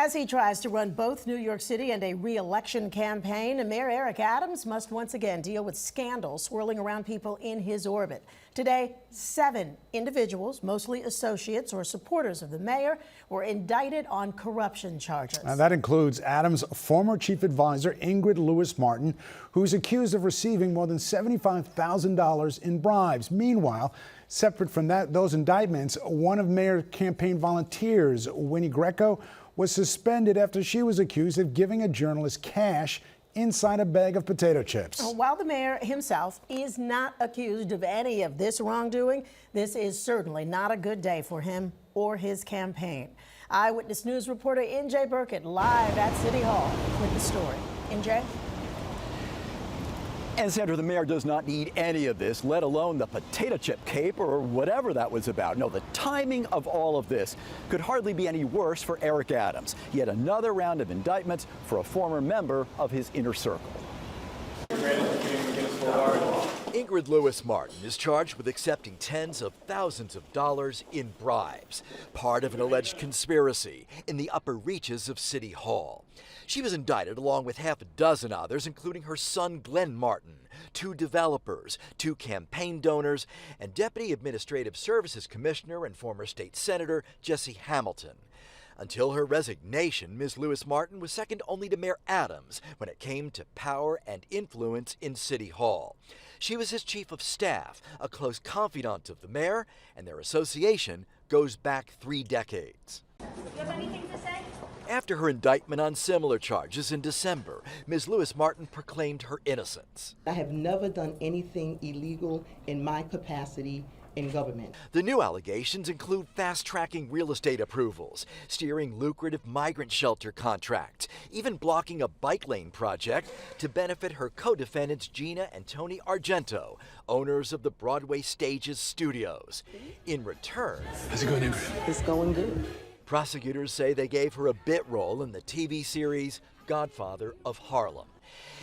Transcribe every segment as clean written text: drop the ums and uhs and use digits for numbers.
As he tries to run both New York City and a re-election campaign, Mayor Eric Adams must once again deal with scandals swirling around people in his orbit. Today, 7 individuals, mostly associates or supporters of the mayor, were indicted on corruption charges. Now, that includes Adams' former chief advisor, Ingrid Lewis-Martin, who's accused of receiving more than $75,000 in bribes. Meanwhile, separate from those indictments, one of Mayor campaign volunteers, Winnie Greco, was suspended after she was accused of giving a journalist cash inside a bag of potato chips. While the mayor himself is not accused of any of this wrongdoing, this is certainly not a good day for him or his campaign. Eyewitness News reporter NJ Burkett live at City Hall with the story. NJ? And Sandra, the mayor does not need any of this, let alone the potato chip cape or whatever that was about. No, the timing of all of this could hardly be any worse for Eric Adams. Yet another round of indictments for a former member of his inner circle. Ingrid Lewis-Martin is charged with accepting tens of thousands of dollars in bribes, part of an alleged conspiracy in the upper reaches of City Hall. She was indicted along with half a dozen others, including her son Glenn Martin, 2 developers, 2 campaign donors, and Deputy Administrative Services Commissioner and former state senator Jesse Hamilton. Until her resignation, Ms. Lewis-Martin was second only to Mayor Adams when it came to power and influence in City Hall. She was his chief of staff, a close confidant of the mayor, and their association goes back 3 decades. Do you have anything to say? After her indictment on similar charges in December, Ms. Lewis-Martin proclaimed her innocence. I have never done anything illegal in my capacity in government. The new allegations include fast-tracking real estate approvals, steering lucrative migrant shelter contracts, even blocking a bike lane project to benefit her co-defendants Gina and Tony Argento, owners of the Broadway Stages Studios. In return, how's it going, Ingrid? It's going good. Prosecutors say they gave her a bit role in the TV series Godfather of Harlem.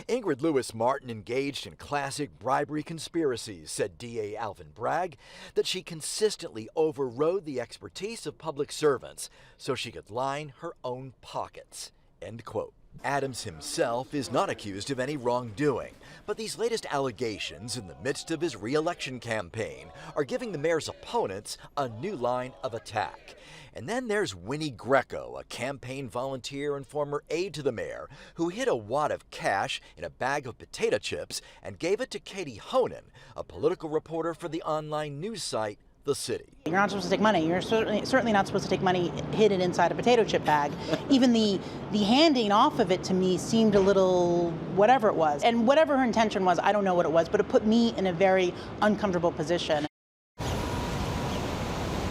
Ingrid Lewis-Martin engaged in classic bribery conspiracies, said DA Alvin Bragg, that she consistently overrode the expertise of public servants so she could line her own pockets. End quote. Adams himself is not accused of any wrongdoing, but these latest allegations in the midst of his re-election campaign are giving the mayor's opponents a new line of attack. And then there's Winnie Greco, a campaign volunteer and former aide to the mayor, who hid a wad of cash in a bag of potato chips and gave it to Katie Honan, a political reporter for the online news site The City. You're not supposed to take money. You're certainly not supposed to take money hidden inside a potato chip bag. Even the handing off of it to me seemed a little whatever it was. And whatever her intention was, I don't know what it was, but it put me in a very uncomfortable position.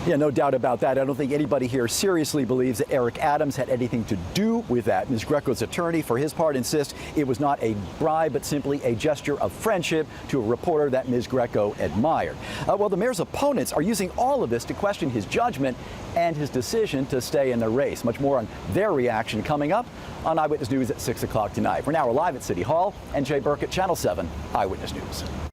Yeah, no doubt about that. I don't think anybody here seriously believes that Eric Adams had anything to do with that. Ms. Greco's attorney, for his part, insists it was not a bribe, but simply a gesture of friendship to a reporter that Ms. Greco admired. Well, the mayor's opponents are using all of this to question his judgment and his decision to stay in the race. Much more on their reaction coming up on Eyewitness News at 6 o'clock tonight. We're now live at City Hall. NJ Burkett, Channel 7, Eyewitness News.